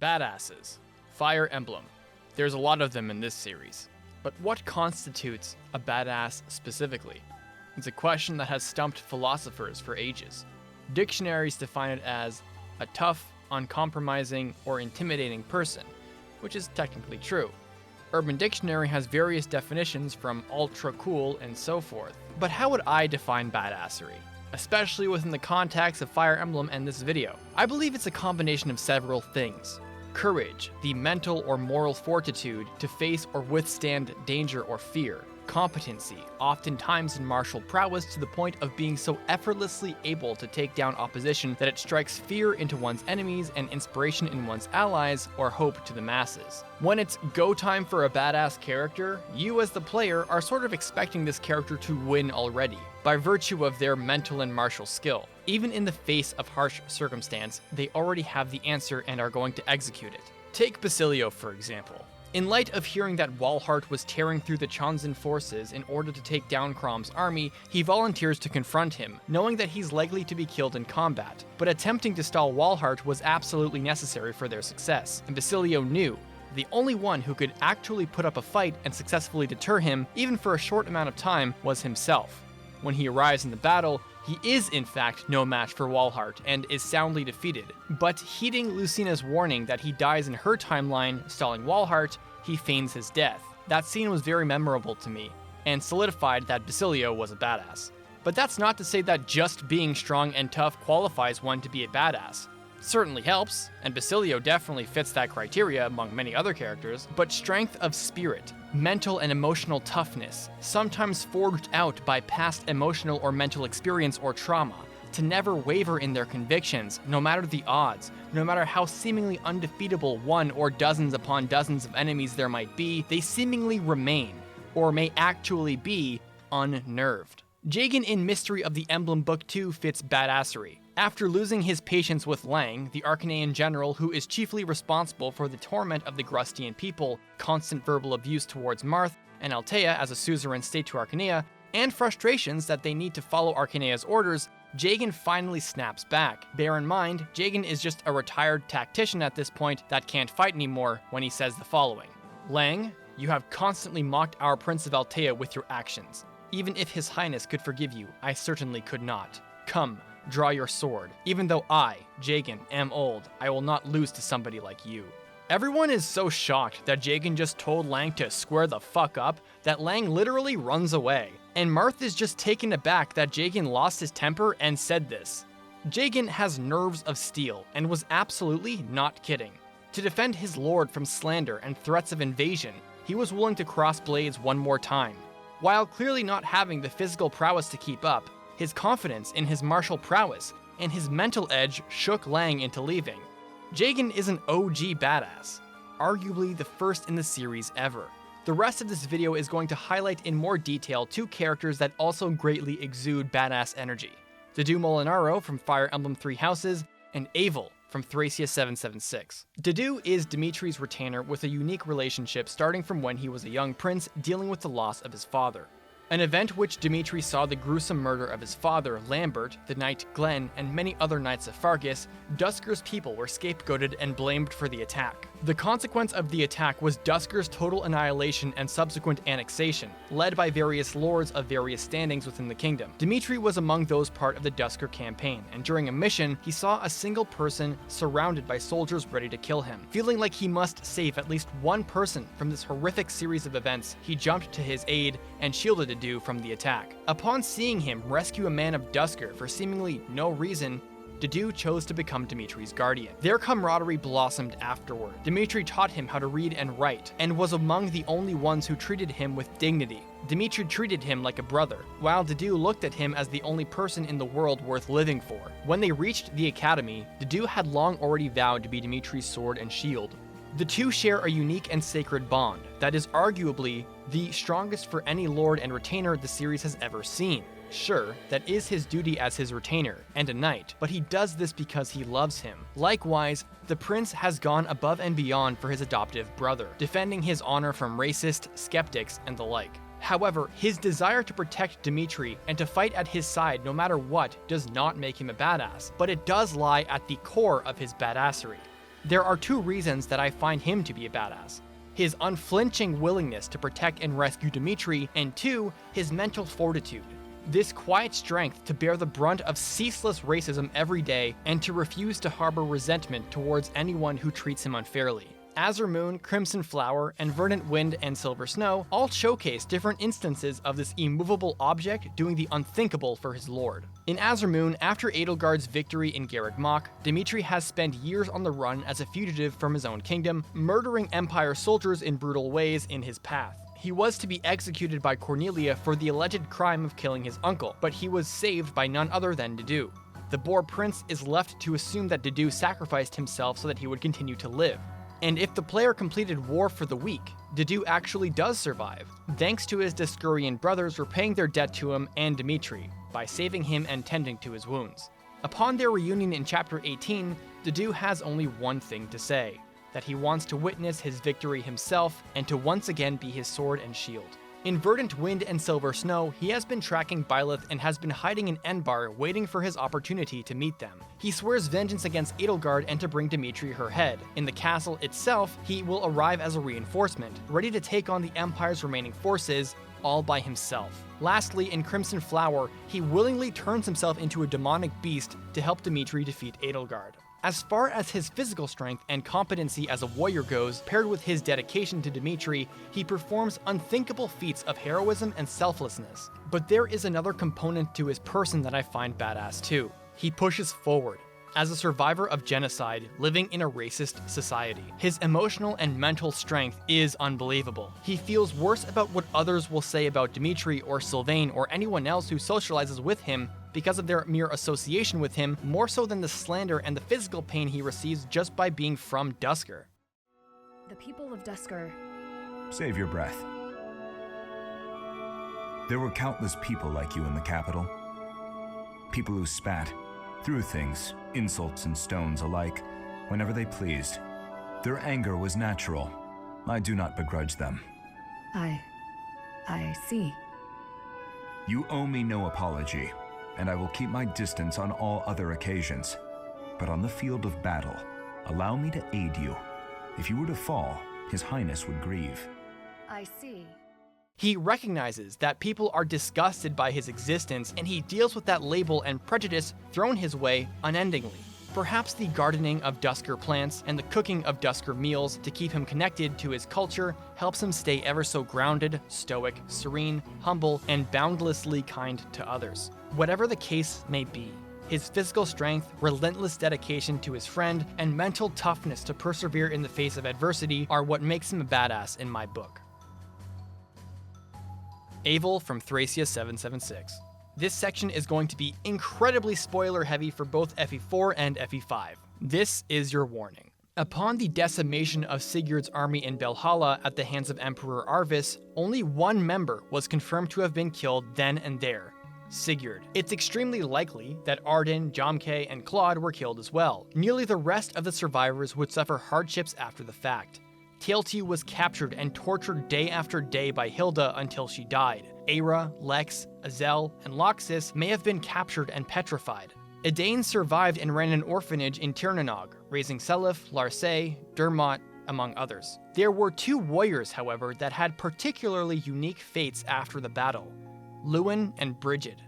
Badasses. Fire Emblem. There's a lot of them in this series. But what constitutes a badass specifically? It's a question that has stumped philosophers for ages. Dictionaries define it as a tough, uncompromising, or intimidating person, which is technically true. Urban Dictionary has various definitions from ultra cool and so forth. But how would I define badassery? Especially within the context of Fire Emblem and this video. I believe it's a combination of several things. Courage, the mental or moral fortitude to face or withstand danger or fear. Competency, oftentimes in martial prowess to the point of being so effortlessly able to take down opposition that it strikes fear into one's enemies and inspiration in one's allies, or hope to the masses. When it's go time for a badass character, you as the player are sort of expecting this character to win already, by virtue of their mental and martial skill. Even in the face of harsh circumstance, they already have the answer and are going to execute it. Take Basilio, for example. In light of hearing that Walhart was tearing through the Chanzan forces in order to take down Chrom's army, he volunteers to confront him, knowing that he's likely to be killed in combat. But attempting to stall Walhart was absolutely necessary for their success, and Basilio knew the only one who could actually put up a fight and successfully deter him, even for a short amount of time, was himself. When he arrives in the battle, he is in fact no match for Walhart and is soundly defeated, but heeding Lucina's warning that he dies in her timeline, stalling Walhart, he feigns his death. That scene was very memorable to me, and solidified that Basilio was a badass. But that's not to say that just being strong and tough qualifies one to be a badass. It certainly helps, and Basilio definitely fits that criteria among many other characters, but strength of spirit, mental and emotional toughness, sometimes forged out by past emotional or mental experience or trauma, to never waver in their convictions, no matter the odds, no matter how seemingly undefeatable one or dozens upon dozens of enemies there might be, they seemingly remain, or may actually be, unnerved. Jagen in Mystery of the Emblem Book 2 fits badassery. After losing his patience with Lang, the Arcanean general who is chiefly responsible for the torment of the Grustian people, constant verbal abuse towards Marth, and Altea as a suzerain state to Arcanea, and frustrations that they need to follow Arcanea's orders, Jagen finally snaps back. Bear in mind, Jagen is just a retired tactician at this point that can't fight anymore when he says the following. Lang, you have constantly mocked our Prince of Altea with your actions. Even if His Highness could forgive you, I certainly could not. Come, draw your sword. Even though I, Jagen, am old, I will not lose to somebody like you. Everyone is so shocked that Jagen just told Lang to square the fuck up that Lang literally runs away. And Marth is just taken aback that Jagen lost his temper and said this. Jagen has nerves of steel and was absolutely not kidding. To defend his lord from slander and threats of invasion, he was willing to cross blades one more time. While clearly not having the physical prowess to keep up, his confidence in his martial prowess and his mental edge shook Lang into leaving. Jagen is an OG badass, arguably the first in the series ever. The rest of this video is going to highlight in more detail two characters that also greatly exude badass energy. Dedue Molinaro from Fire Emblem Three Houses, and Eyvel from Thracia 776. Dedue is Dimitri's retainer with a unique relationship starting from when he was a young prince dealing with the loss of his father. An event which Dimitri saw the gruesome murder of his father, Lambert, the knight Glenn, and many other knights of Faerghast, Dusker's people were scapegoated and blamed for the attack. The consequence of the attack was Dusker's total annihilation and subsequent annexation, led by various lords of various standings within the kingdom. Dimitri was among those part of the Dusker campaign, and during a mission, he saw a single person surrounded by soldiers ready to kill him. Feeling like he must save at least one person from this horrific series of events, he jumped to his aid and shielded Dedue from the attack. Upon seeing him rescue a man of Dusker for seemingly no reason, Dedue chose to become Dimitri's guardian. Their camaraderie blossomed afterward. Dimitri taught him how to read and write, and was among the only ones who treated him with dignity. Dimitri treated him like a brother, while Dedue looked at him as the only person in the world worth living for. When they reached the academy, Dedue had long already vowed to be Dimitri's sword and shield. The two share a unique and sacred bond that is arguably the strongest for any lord and retainer the series has ever seen. Sure, that is his duty as his retainer and a knight, but he does this because he loves him. Likewise, the prince has gone above and beyond for his adoptive brother, defending his honor from racist, skeptics, and the like. However, his desire to protect Dimitri and to fight at his side no matter what does not make him a badass, but it does lie at the core of his badassery. There are two reasons that I find him to be a badass. His unflinching willingness to protect and rescue Dimitri, and two, his mental fortitude. This quiet strength to bear the brunt of ceaseless racism every day and to refuse to harbor resentment towards anyone who treats him unfairly. Azure Moon, Crimson Flower, and Verdant Wind and Silver Snow all showcase different instances of this immovable object doing the unthinkable for his lord. In Azure Moon, after Edelgard's victory in Garreg Mach, Dimitri has spent years on the run as a fugitive from his own kingdom, murdering Empire soldiers in brutal ways in his path. He was to be executed by Cornelia for the alleged crime of killing his uncle, but he was saved by none other than Dedue. The Boar Prince is left to assume that Dedue sacrificed himself so that he would continue to live. And if the player completed War for the Weak, Dedue actually does survive, thanks to his Discurian brothers repaying their debt to him and Dimitri, by saving him and tending to his wounds. Upon their reunion in Chapter 18, Dedue has only one thing to say, that he wants to witness his victory himself and to once again be his sword and shield. In Verdant Wind and Silver Snow, he has been tracking Byleth and has been hiding in Enbar waiting for his opportunity to meet them. He swears vengeance against Edelgard and to bring Dimitri her head. In the castle itself, he will arrive as a reinforcement, ready to take on the Empire's remaining forces, all by himself. Lastly, in Crimson Flower, he willingly turns himself into a demonic beast to help Dimitri defeat Edelgard. As far as his physical strength and competency as a warrior goes, paired with his dedication to Dimitri, he performs unthinkable feats of heroism and selflessness. But there is another component to his person that I find badass too. He pushes forward. As a survivor of genocide, living in a racist society, his emotional and mental strength is unbelievable. He feels worse about what others will say about Dimitri or Sylvain or anyone else who socializes with him because of their mere association with him, more so than the slander and the physical pain he receives just by being from Duscur. The people of Duscur. Save your breath. There were countless people like you in the capital. People who spat, threw things, insults and stones alike, whenever they pleased. Their anger was natural. I do not begrudge them. I see. You owe me no apology, and I will keep my distance on all other occasions. But on the field of battle, allow me to aid you. If you were to fall, His Highness would grieve. I see. He recognizes that people are disgusted by his existence, and he deals with that label and prejudice thrown his way unendingly. Perhaps the gardening of Duscur plants and the cooking of Duscur meals to keep him connected to his culture helps him stay ever so grounded, stoic, serene, humble, and boundlessly kind to others. Whatever the case may be, his physical strength, relentless dedication to his friend, and mental toughness to persevere in the face of adversity are what makes him a badass in my book. Eyvel from Thracia 776. This section is going to be incredibly spoiler heavy for both FE4 and FE5. This is your warning. Upon the decimation of Sigurd's army in Belhalla at the hands of Emperor Arvis, only one member was confirmed to have been killed then and there, Sigurd. It's extremely likely that Arden, Jomke, and Claude were killed as well. Nearly the rest of the survivors would suffer hardships after the fact. Teal'c was captured and tortured day after day by Hilda until she died. Aera, Lex, Azel, and Loxus may have been captured and petrified. Edain survived and ran an orphanage in Tirnanog, raising Seliph, Larcé, Dermot, among others. There were two warriors, however, that had particularly unique fates after the battle, Luwin and Brigid.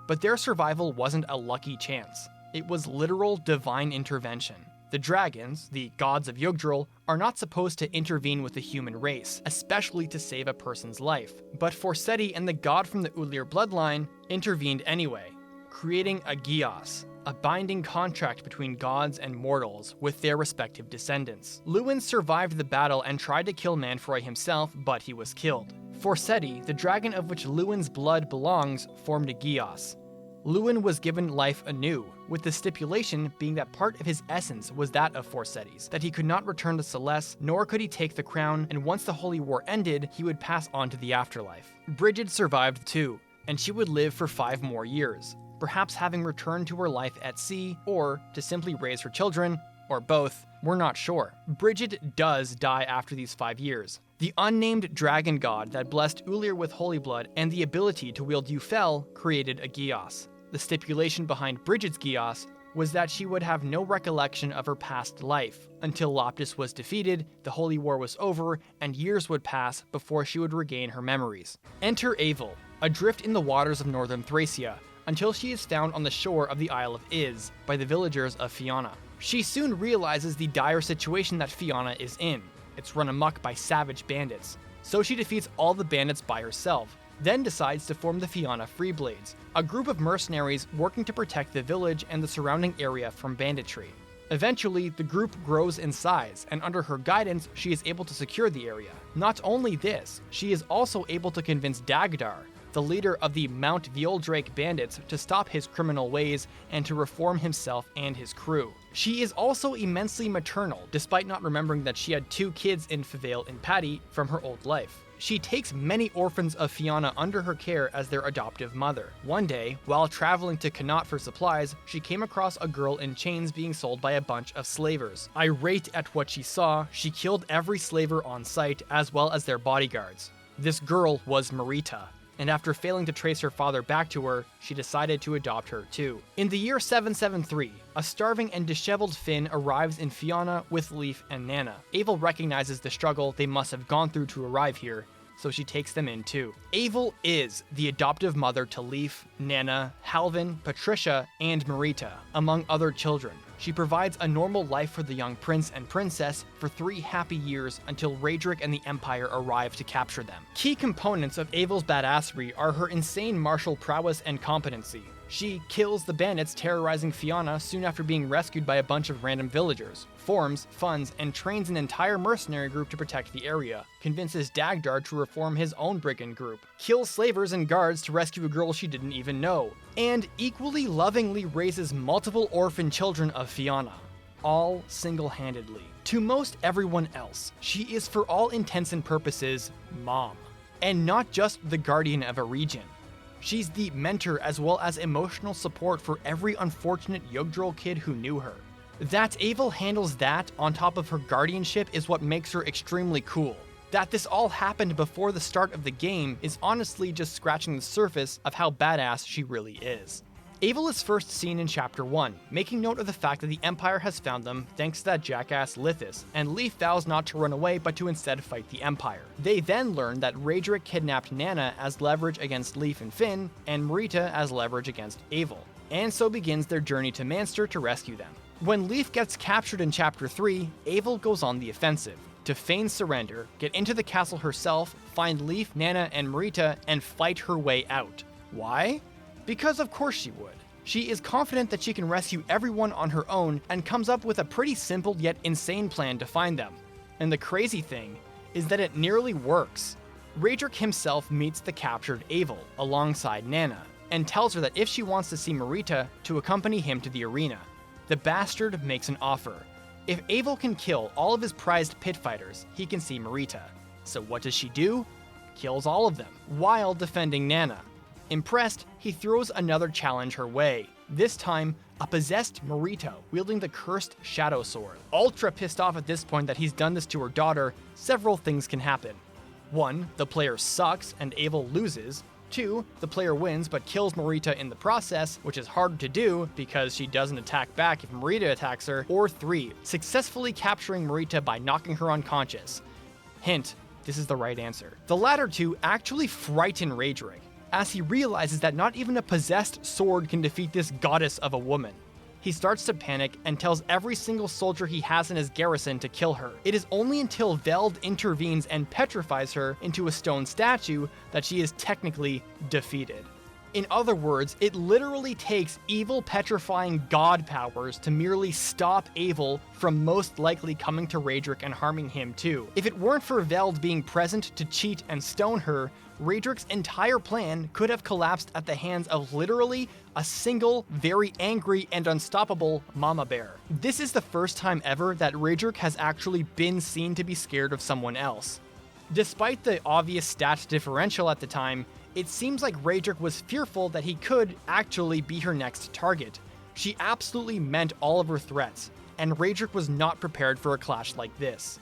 But their survival wasn't a lucky chance. It was literal divine intervention. The dragons, the gods of Yggdrasil, are not supposed to intervene with the human race, especially to save a person's life. But Forseti and the god from the Ulir bloodline intervened anyway, creating a Gios, a binding contract between gods and mortals with their respective descendants. Luwin survived the battle and tried to kill Manfroy himself, but he was killed. Forseti, the dragon of which Luwin's blood belongs, formed a Gios. Luwin was given life anew, with the stipulation being that part of his essence was that of Forseti's, that he could not return to Celeste, nor could he take the crown, and once the Holy War ended, he would pass on to the afterlife. Brigid survived too, and she would live for 5 more years, perhaps having returned to her life at sea, or to simply raise her children, or both, we're not sure. Brigid does die after these 5 years. The unnamed dragon god that blessed Ulir with holy blood and the ability to wield Ufel created a Gios. The stipulation behind Brigid's Gios was that she would have no recollection of her past life until Loptis was defeated, the Holy War was over, and years would pass before she would regain her memories. Enter Eyvel, adrift in the waters of northern Thracia, until she is found on the shore of the Isle of Iz by the villagers of Fianna. She soon realizes the dire situation that Fianna is in. It's run amok by savage bandits, so she defeats all the bandits by herself, then decides to form the Fianna Freeblades, a group of mercenaries working to protect the village and the surrounding area from banditry. Eventually, the group grows in size, and under her guidance, she is able to secure the area. Not only this, she is also able to convince Dagdar, the leader of the Mount Violdrake bandits, to stop his criminal ways and to reform himself and his crew. She is also immensely maternal, despite not remembering that she had 2 kids in Favale and Patty from her old life. She takes many orphans of Fianna under her care as their adoptive mother. One day, while traveling to Connaught for supplies, she came across a girl in chains being sold by a bunch of slavers. Irate at what she saw, she killed every slaver on sight as well as their bodyguards. This girl was Marita, and after failing to trace her father back to her, she decided to adopt her too. In the year 773, a starving and disheveled Finn arrives in Fianna with Leif and Nana. Eyvel recognizes the struggle they must have gone through to arrive here, so she takes them in too. Eyvel is the adoptive mother to Leif, Nana, Halvin, Patricia, and Marita, among other children. She provides a normal life for the young prince and princess for 3 happy years until Raedric and the Empire arrive to capture them. Key components of Eyvel's badassery are her insane martial prowess and competency. She kills the bandits terrorizing Fianna soon after being rescued by a bunch of random villagers, forms, funds, and trains an entire mercenary group to protect the area, convinces Dagdar to reform his own brigand group, kills slavers and guards to rescue a girl she didn't even know, and equally lovingly raises multiple orphan children of Fianna, all single-handedly. To most everyone else, she is for all intents and purposes, Mom, and not just the guardian of a region. She's the mentor as well as emotional support for every unfortunate Yggdrasil kid who knew her. That Eyvel handles that on top of her guardianship is what makes her extremely cool. That this all happened before the start of the game is honestly just scratching the surface of how badass she really is. Eyvel is first seen in Chapter 1, making note of the fact that the Empire has found them thanks to that jackass Lithis, and Leif vows not to run away but to instead fight the Empire. They then learn that Raedric kidnapped Nana as leverage against Leif and Finn, and Marita as leverage against Eyvel, and so begins their journey to Manster to rescue them. When Leif gets captured in Chapter 3, Eyvel goes on the offensive, to feign surrender, get into the castle herself, find Leif, Nana, and Marita, and fight her way out. Why? Because of course she would. She is confident that she can rescue everyone on her own and comes up with a pretty simple yet insane plan to find them. And the crazy thing is that it nearly works. Raedric himself meets the captured Eyvel alongside Nana and tells her that if she wants to see Marita, to accompany him to the arena. The bastard makes an offer. If Eyvel can kill all of his prized pit fighters, he can see Marita. So what does she do? Kills all of them, while defending Nana. Impressed, he throws another challenge her way, this time a possessed Marita wielding the cursed Shadow Sword. Ultra pissed off at this point that he's done this to her daughter, several things can happen. 1. The player sucks and Eyvel loses. 2. The player wins but kills Marita in the process, which is hard to do because she doesn't attack back if Marita attacks her. Or 3. Successfully capturing Marita by knocking her unconscious. Hint, this is the right answer. The latter two actually frighten Raedric, as he realizes that not even a possessed sword can defeat this goddess of a woman. He starts to panic and tells every single soldier he has in his garrison to kill her. It is only until Veld intervenes and petrifies her into a stone statue that she is technically defeated. In other words, it literally takes evil petrifying god powers to merely stop Eyvel from most likely coming to Raedric and harming him too. If it weren't for Veld being present to cheat and stone her, Raedric's entire plan could have collapsed at the hands of literally a single, very angry and unstoppable mama bear. This is the first time ever that Raedric has actually been seen to be scared of someone else. Despite the obvious stat differential at the time, it seems like Raedric was fearful that he could actually be her next target. She absolutely meant all of her threats, and Raedric was not prepared for a clash like this.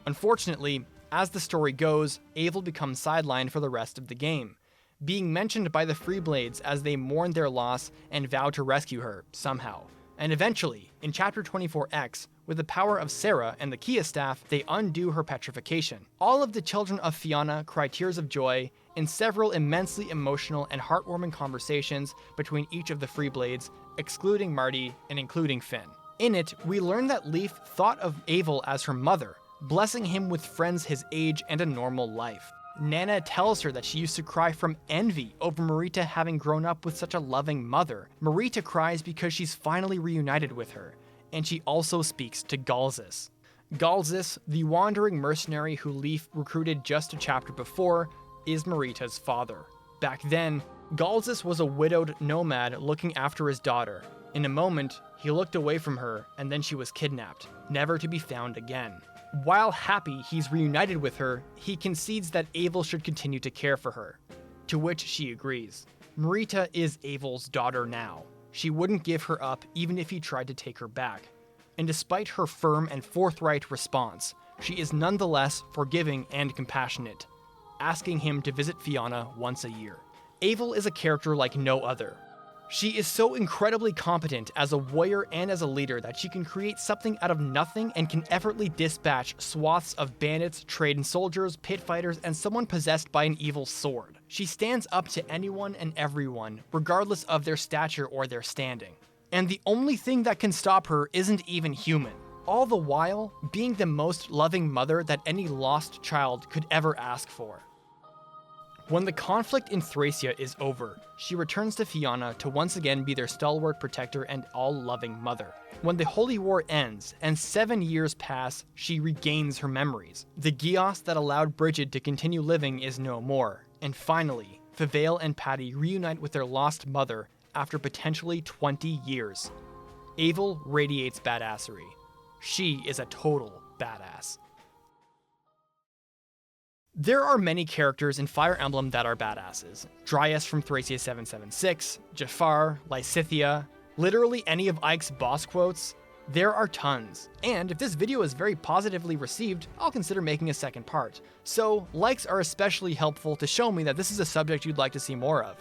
Unfortunately, as the story goes, Eyvel becomes sidelined for the rest of the game, being mentioned by the Freeblades as they mourn their loss and vow to rescue her, somehow. And eventually, in Chapter 24X, with the power of Sarah and the Kia Staff, they undo her petrification. All of the children of Fianna cry tears of joy in several immensely emotional and heartwarming conversations between each of the Free Blades, excluding Marty and including Finn. In it, we learn that Leaf thought of Eyvel as her mother, blessing him with friends his age and a normal life. Nana tells her that she used to cry from envy over Marita having grown up with such a loving mother. Marita cries because she's finally reunited with her, and she also speaks to Galzus. Galzus, the wandering mercenary who Leaf recruited just a chapter before, is Marita's father. Back then, Galzus was a widowed nomad looking after his daughter. In a moment, he looked away from her, and then she was kidnapped, never to be found again. While happy he's reunited with her, he concedes that Eyvel should continue to care for her, to which she agrees. Marita is Eyvel's daughter now. She wouldn't give her up even if he tried to take her back. And despite her firm and forthright response, she is nonetheless forgiving and compassionate, asking him to visit Fianna once a year. Eyvel is a character like no other. She is so incredibly competent as a warrior and as a leader that she can create something out of nothing and can effortlessly dispatch swaths of bandits, trained soldiers, pit fighters, and someone possessed by an evil sword. She stands up to anyone and everyone, regardless of their stature or their standing. And the only thing that can stop her isn't even human. All the while, being the most loving mother that any lost child could ever ask for. When the conflict in Thracia is over, she returns to Fianna to once again be their stalwart protector and all-loving mother. When the Holy War ends and 7 years pass, she regains her memories. The Gios that allowed Brigid to continue living is no more. And finally, Fivale and Patty reunite with their lost mother after potentially 20 years. Eyvel radiates badassery. She is a total badass. There are many characters in Fire Emblem that are badasses. Dryas from Thracia 776, Jafar, Lysithea, literally any of Ike's boss quotes. There are tons. And if this video is very positively received, I'll consider making a second part. So, likes are especially helpful to show me that this is a subject you'd like to see more of.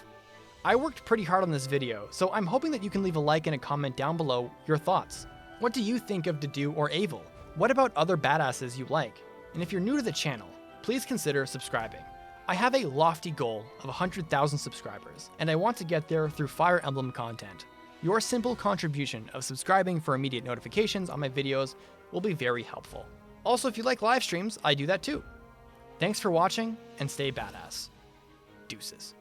I worked pretty hard on this video, so I'm hoping that you can leave a like and a comment down below your thoughts. What do you think of Dedue or Eyvel? What about other badasses you like? And if you're new to the channel, please consider subscribing. I have a lofty goal of 100,000 subscribers, and I want to get there through Fire Emblem content. Your simple contribution of subscribing for immediate notifications on my videos will be very helpful. Also, if you like live streams, I do that too. Thanks for watching, and stay badass. Deuces.